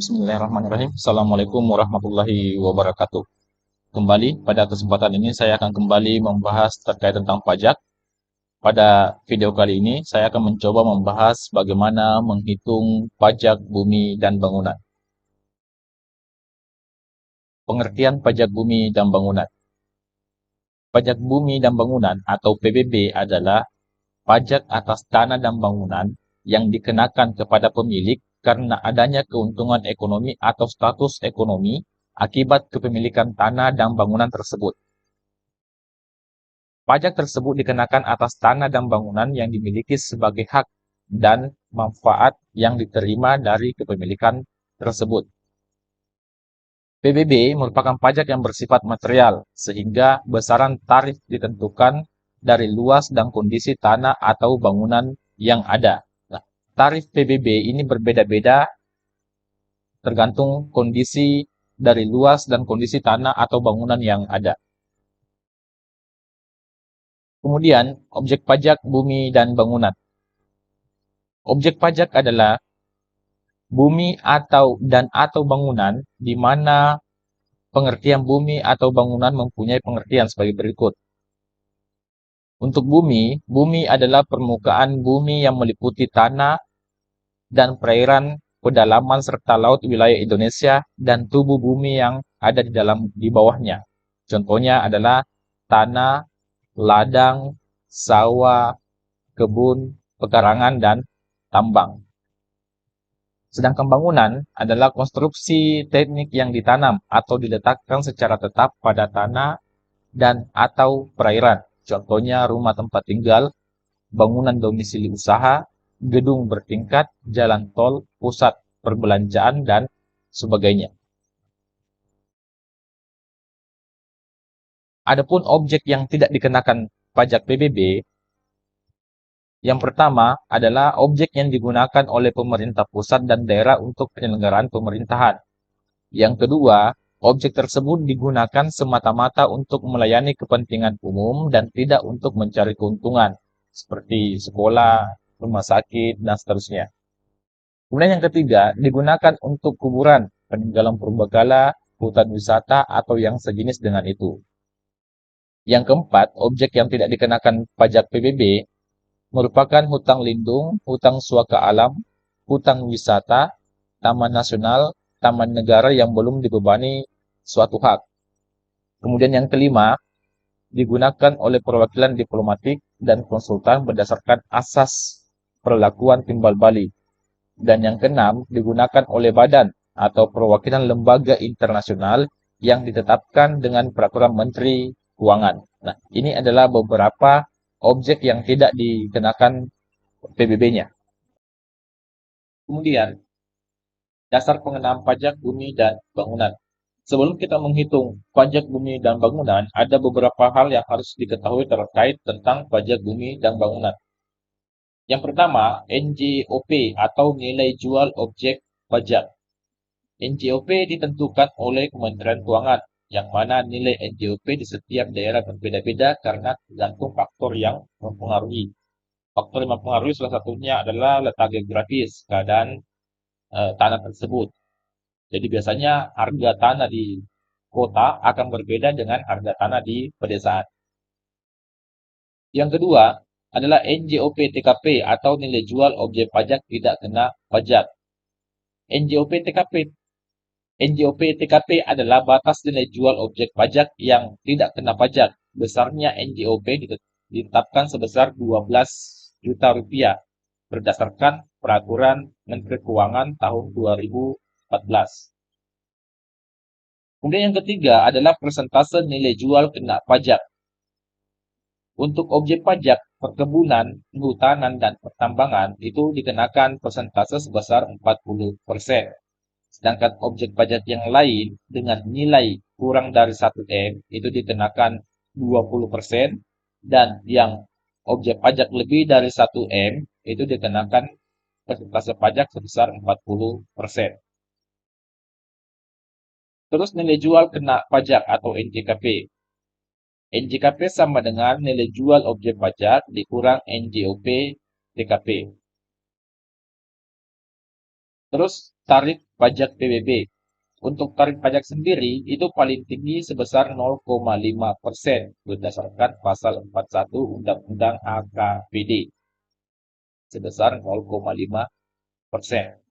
Bismillahirrahmanirrahim. Assalamualaikum warahmatullahi wabarakatuh. Kembali pada kesempatan ini saya akan kembali membahas terkait tentang pajak. Pada video kali ini saya akan mencoba membahas bagaimana menghitung pajak bumi dan bangunan. Pengertian pajak bumi dan bangunan. Pajak bumi dan bangunan atau PBB adalah pajak atas tanah dan bangunan yang dikenakan kepada pemilik karena adanya keuntungan ekonomi atau status ekonomi akibat kepemilikan tanah dan bangunan tersebut. Pajak tersebut dikenakan atas tanah dan bangunan yang dimiliki sebagai hak dan manfaat yang diterima dari kepemilikan tersebut. PBB merupakan pajak yang bersifat material, sehingga besaran tarif ditentukan dari luas dan kondisi tanah atau bangunan yang ada. Nah, tarif PBB ini berbeda-beda tergantung kondisi dari luas dan kondisi tanah atau bangunan yang ada. Kemudian, objek pajak bumi dan bangunan. Objek pajak adalah bumi atau bangunan di mana pengertian bumi atau bangunan mempunyai pengertian sebagai berikut. Untuk bumi, bumi adalah permukaan bumi yang meliputi tanah dan perairan, pedalaman serta laut wilayah Indonesia dan tubuh bumi yang ada di bawahnya. Contohnya adalah tanah, ladang, sawah, kebun, pekarangan dan tambang. Sedangkan bangunan adalah konstruksi teknik yang ditanam atau diletakkan secara tetap pada tanah dan atau perairan. Contohnya rumah tempat tinggal, bangunan domisili usaha, gedung bertingkat, jalan tol, pusat perbelanjaan, dan sebagainya. Adapun objek yang tidak dikenakan pajak PBB, yang pertama adalah objek yang digunakan oleh pemerintah pusat dan daerah untuk penyelenggaraan pemerintahan. Yang kedua, objek tersebut digunakan semata-mata untuk melayani kepentingan umum dan tidak untuk mencari keuntungan, seperti sekolah, rumah sakit, dan seterusnya. Kemudian yang ketiga, digunakan untuk kuburan, peninggalan purbakala, hutan wisata, atau yang sejenis dengan itu. Yang keempat, objek yang tidak dikenakan pajak PBB merupakan hutang lindung, hutang suaka alam, hutang wisata, taman nasional, taman negara yang belum dibebani suatu hak. Kemudian yang kelima, digunakan oleh perwakilan diplomatik dan konsultan berdasarkan asas perlakuan timbal balik. Dan yang keenam, digunakan oleh badan atau perwakilan lembaga internasional yang ditetapkan dengan peraturan Menteri Keuangan. Nah, ini adalah beberapa objek yang tidak dikenakan PBB-nya. Kemudian, dasar pengenaan pajak bumi dan bangunan. Sebelum kita menghitung pajak bumi dan bangunan, ada beberapa hal yang harus diketahui terkait tentang pajak bumi dan bangunan. Yang pertama, NJOP atau nilai jual objek pajak. NJOP ditentukan oleh Kementerian Keuangan, yang mana nilai NJOP di setiap daerah berbeda-beda karena tergantung faktor yang mempengaruhi. Faktor yang mempengaruhi salah satunya adalah letak geografis, keadaan tanah tersebut. Jadi biasanya harga tanah di kota akan berbeda dengan harga tanah di pedesaan. Yang kedua adalah NJOP TKP atau nilai jual objek pajak tidak kena pajak. NJOP TKP NJOP TKP adalah batas nilai jual objek pajak yang tidak kena pajak. Besarnya NJOP ditetapkan sebesar 12 juta rupiah berdasarkan peraturan Menteri Keuangan tahun 2014. Kemudian yang ketiga adalah persentase nilai jual kena pajak. Untuk objek pajak perkebunan, kehutanan, dan pertambangan itu dikenakan persentase sebesar 40%. Sedangkan objek pajak yang lain dengan nilai kurang dari 1 M itu dikenakan 20% dan yang objek pajak lebih dari 1 M itu dikenakan persentase pajak sebesar 40%. Terus nilai jual kena pajak atau NJKP. NJKP sama dengan nilai jual objek pajak dikurang NJOP TKP. Terus tarif pajak PBB. Untuk tarif pajak sendiri itu paling tinggi sebesar 0,5% berdasarkan pasal 41 Undang-Undang AKPD sebesar 0,5%.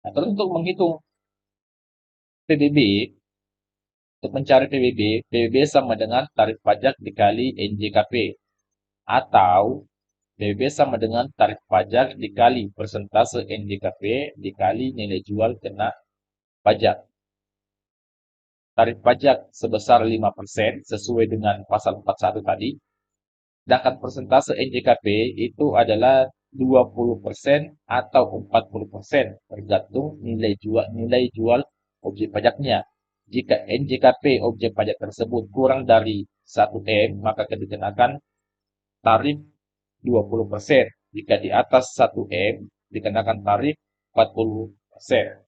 Nah, terus untuk menghitung PBB, untuk mencari PBB sama dengan tarif pajak dikali NJKP atau PBB sama dengan tarif pajak dikali persentase NJKP dikali nilai jual kena pajak. Tarif pajak sebesar 5% sesuai dengan pasal 41 tadi. Sedangkan persentase NJKP itu adalah 20% atau 40% tergantung nilai jual objek pajaknya. Jika NJKP objek pajak tersebut kurang dari 1 M, maka akan dikenakan tarif 20%. Jika di atas 1 M, dikenakan tarif 40%.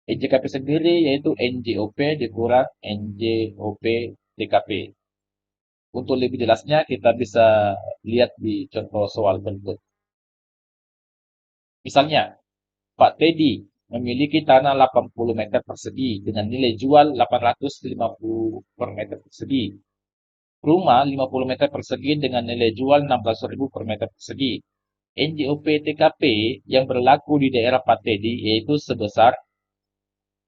NJKP sendiri yaitu NJOP dikurang NJOP TKP. Untuk lebih jelasnya kita bisa lihat di contoh soal berikut. Misalnya, Pak Teddy memiliki tanah 80 meter persegi dengan nilai jual 850 per meter persegi. Rumah 50 meter persegi dengan nilai jual 16.000 per meter persegi. NJOP TKP yang berlaku di daerah Pak Teddy yaitu sebesar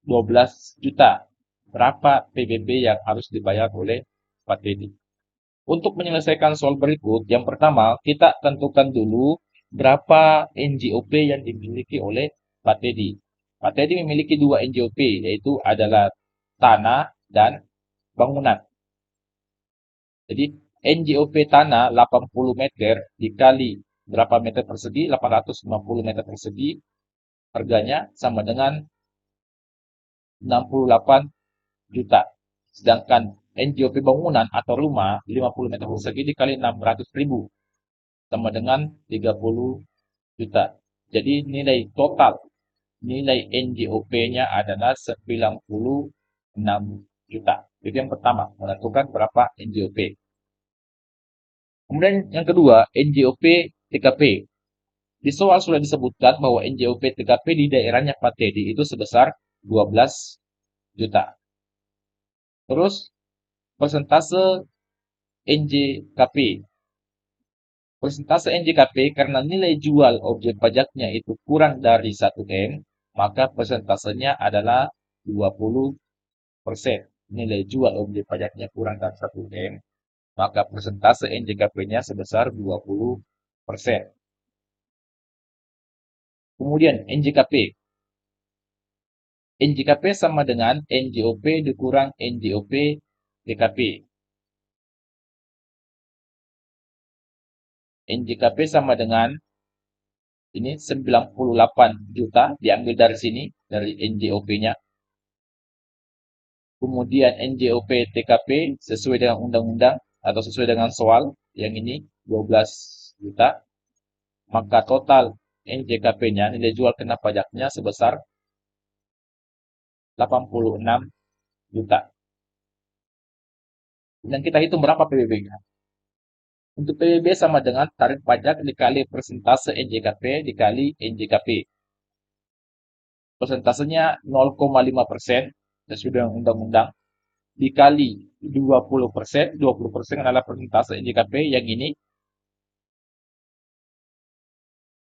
12 juta. Berapa PBB yang harus dibayar oleh Pak Teddy? Untuk menyelesaikan soal berikut, yang pertama kita tentukan dulu berapa NJOP yang dimiliki oleh Pak Teddy. Pak Teddy memiliki 2 NJOP, yaitu adalah tanah dan bangunan. Jadi NJOP tanah 80 meter dikali berapa meter persegi? 850 meter persegi. Harganya sama dengan 68 juta. Sedangkan NJOP bangunan atau rumah 50 meter persegi dikali 600.000 sama dengan 30 juta. Jadi nilai NJOP-nya adalah 96 juta. Itu yang pertama, menentukan berapa NJOP. Kemudian yang kedua, NJOP TKP. Di soal sudah disebutkan bahwa NJOP TKP di daerahnya Pak Teddy itu sebesar 12 juta. Terus persentase NJKP. Persentase NJKP karena nilai jual objek pajaknya itu kurang dari 1 M, maka persentasenya adalah 20%. Nilai jual objek pajaknya kurang dari 1 M, maka persentase NJKP-nya sebesar 20%. Kemudian NJKP. NJKP sama dengan NJOP dikurang NJOP TKP. NJKP sama dengan ini 98 juta diambil dari sini, dari NJOP-nya. Kemudian NJOP TKP sesuai dengan undang-undang atau sesuai dengan soal yang ini 12 juta. Maka total NJKP-nya, nilai jual kena pajaknya sebesar 86 juta. Dan kita hitung berapa PBB-nya. Untuk PBB sama dengan tarif pajak dikali persentase NJKP dikali NJKP. Persentasenya 0,5% sesuai dengan undang-undang dikali 20%. 20% adalah persentase NJKP yang ini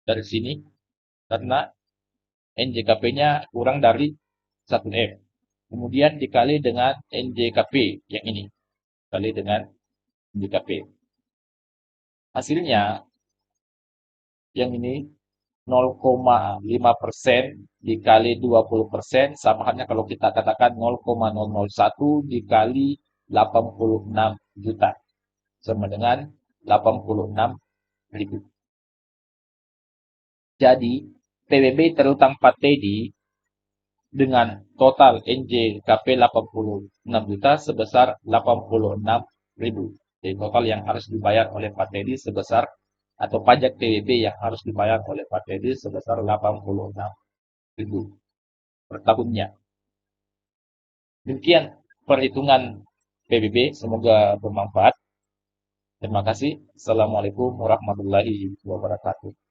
dari sini karena NJKP-nya kurang dari 1 M. Kemudian dikali dengan NJKP yang ini. Kali dengan NJKP. Hasilnya yang ini 0,5% dikali 20% sama halnya kalau kita katakan 0,001 dikali 86 juta sama dengan 86.000. Jadi PBB terutang Pak Teddy dengan total NJKP 86 juta sebesar 86.000. Jadi total yang harus dibayar oleh Pak Teddy sebesar atau pajak PBB yang harus dibayar oleh Pak Teddy sebesar 86.000 per tahunnya. Demikian perhitungan PBB, semoga bermanfaat. Terima kasih. Assalamualaikum warahmatullahi wabarakatuh.